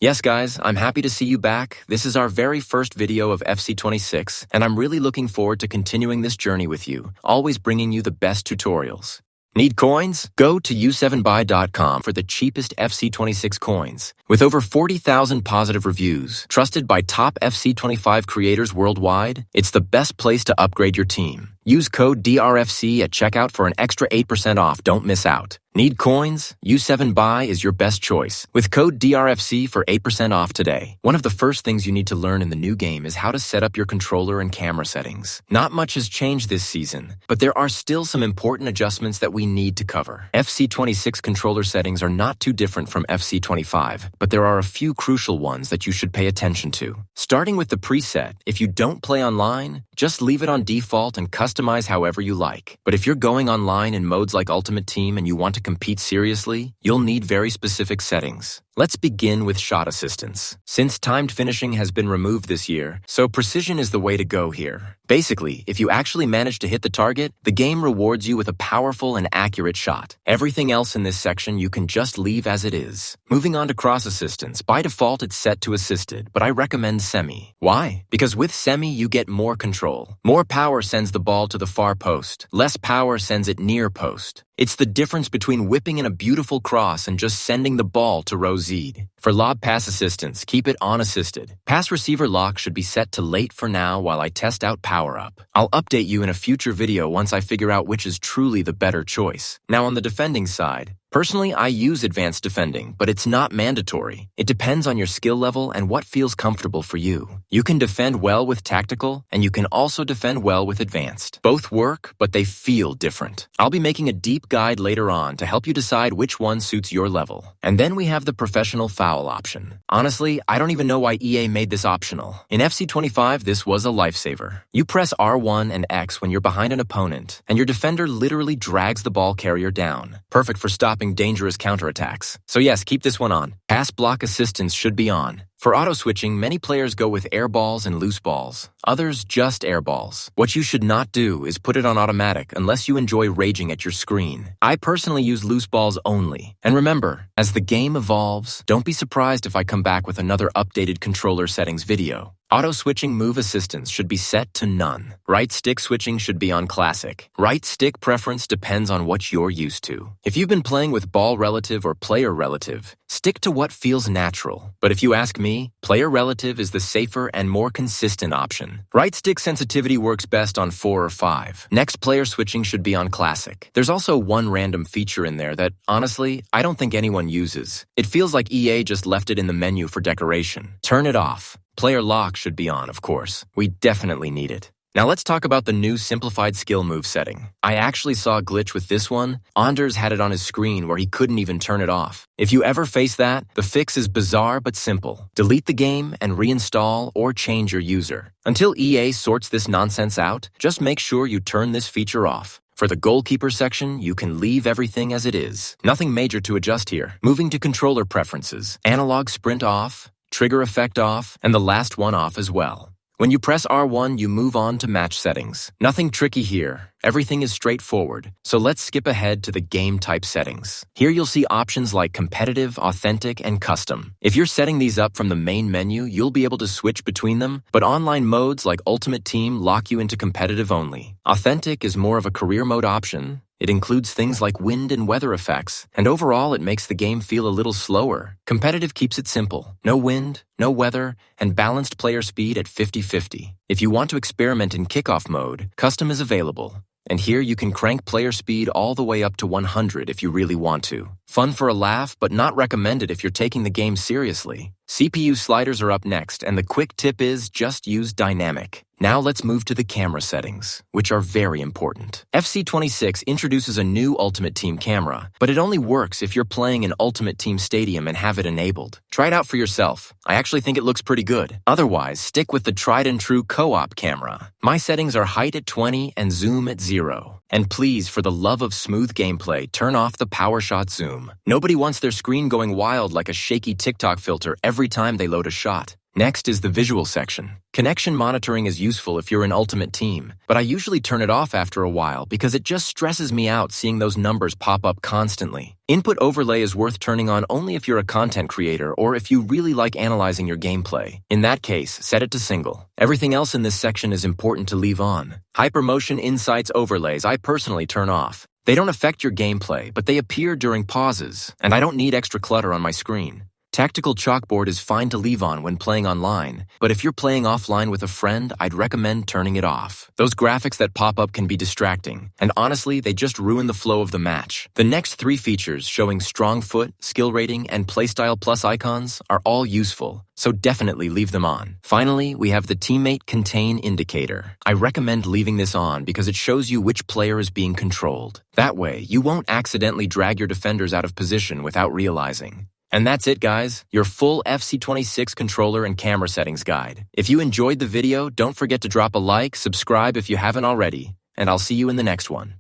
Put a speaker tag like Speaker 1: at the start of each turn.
Speaker 1: Yes guys, I'm happy to see you back. This is our very first video of FC26, and I'm really looking forward to continuing this journey with you, always bringing you the best tutorials. Need coins? Go to u7buy.com for the cheapest FC26 coins. With over 40,000 positive reviews, trusted by top FC25 creators worldwide, it's the best place to upgrade your team. Use code DRFC at checkout for an extra 8% off. Don't miss out. Need coins? U7Buy is your best choice. With code DRFC for 8% off today. One of the first things you need to learn in the new game is how to set up your controller and camera settings. Not much has changed this season, but there are still some important adjustments that we need to cover. FC26 controller settings are not too different from FC25, but there are a few crucial ones that you should pay attention to. Starting with the preset, if you don't play online, just leave it on default and customize however you like. But if you're going online in modes like Ultimate Team and you want to compete seriously, you'll need very specific settings. Let's begin with shot assistance. Since timed finishing has been removed this year, so precision is the way to go here. Basically, if you actually manage to hit the target, the game rewards you with a powerful and accurate shot. Everything else in this section you can just leave as it is. Moving on to cross assistance, by default it's set to assisted, but I recommend semi. Why? Because with semi you get more control. More power sends the ball to the far post. Less power sends it near post. It's the difference between whipping in a beautiful cross and just sending the ball to row Z. For lob pass assistance, keep it on assisted. Pass receiver lock should be set to late for now while I test out power up. I'll update you in a future video once I figure out which is truly the better choice. Now on the defending side, personally, I use advanced defending, but it's not mandatory. It depends on your skill level and what feels comfortable for you. You can defend well with tactical, and you can also defend well with advanced. Both work, but they feel different. I'll be making a deep guide later on to help you decide which one suits your level. And then we have the professional foul option. Honestly, I don't even know why EA made this optional. In FC25, this was a lifesaver. You press R1 and X when you're behind an opponent, and your defender literally drags the ball carrier down. Perfect for stopping dangerous counterattacks. So yes, keep this one on. Pass block assistance should be on. For auto-switching, many players go with air balls and loose balls. Others just air balls. What you should not do is put it on automatic unless you enjoy raging at your screen. I personally use loose balls only. And remember, as the game evolves, don't be surprised if I come back with another updated controller settings video. Auto-switching move assistance should be set to none. Right stick switching should be on classic. Right stick preference depends on what you're used to. If you've been playing with ball relative or player relative, stick to what feels natural. But if you ask me, player relative is the safer and more consistent option. Right stick sensitivity works best on 4 or 5. Next, player switching should be on classic. There's also one random feature in there that, honestly, I don't think anyone uses. It feels like EA just left it in the menu for decoration. Turn it off. Player lock should be on, of course. We definitely need it. Now let's talk about the new simplified skill move setting. I actually saw a glitch with this one. Anders had it on his screen where he couldn't even turn it off. If you ever face that, the fix is bizarre but simple. Delete the game and reinstall or change your user. Until EA sorts this nonsense out, just make sure you turn this feature off. For the goalkeeper section, you can leave everything as it is. Nothing major to adjust here. Moving to controller preferences, analog sprint off, trigger effect off, and the last one off as well. When you press R1, you move on to match settings. Nothing tricky here. Everything is straightforward. So let's skip ahead to the game type settings. Here you'll see options like competitive, authentic, and custom. If you're setting these up from the main menu, you'll be able to switch between them, but online modes like Ultimate Team lock you into competitive only. Authentic is more of a career mode option. It includes things like wind and weather effects, and overall it makes the game feel a little slower. Competitive keeps it simple. No wind, no weather, and balanced player speed at 50-50. If you want to experiment in kickoff mode, custom is available. And here you can crank player speed all the way up to 100 if you really want to. Fun for a laugh, but not recommended if you're taking the game seriously. CPU sliders are up next, and the quick tip is just use dynamic. Now let's move to the camera settings, which are very important. FC26 introduces a new Ultimate Team camera, but it only works if you're playing in Ultimate Team Stadium and have it enabled. Try it out for yourself. I actually think it looks pretty good. Otherwise, stick with the tried and true co-op camera. My settings are height at 20 and zoom at 0. And please, for the love of smooth gameplay, turn off the PowerShot zoom. Nobody wants their screen going wild like a shaky TikTok filter every time they load a shot. Next is the visual section. Connection monitoring is useful if you're an Ultimate Team, but I usually turn it off after a while because it just stresses me out seeing those numbers pop up constantly. Input overlay is worth turning on only if you're a content creator or if you really like analyzing your gameplay. In that case, set it to single. Everything else in this section is important to leave on. Hypermotion Insights overlays I personally turn off. They don't affect your gameplay, but they appear during pauses, and I don't need extra clutter on my screen. Tactical Chalkboard is fine to leave on when playing online, but if you're playing offline with a friend, I'd recommend turning it off. Those graphics that pop up can be distracting, and honestly, they just ruin the flow of the match. The next 3 features showing strong foot, skill rating, and playstyle plus icons are all useful, so definitely leave them on. Finally, we have the Teammate Contain indicator. I recommend leaving this on because it shows you which player is being controlled. That way, you won't accidentally drag your defenders out of position without realizing. And that's it, guys, your full FC26 controller and camera settings guide. If you enjoyed the video, don't forget to drop a like, subscribe if you haven't already, and I'll see you in the next one.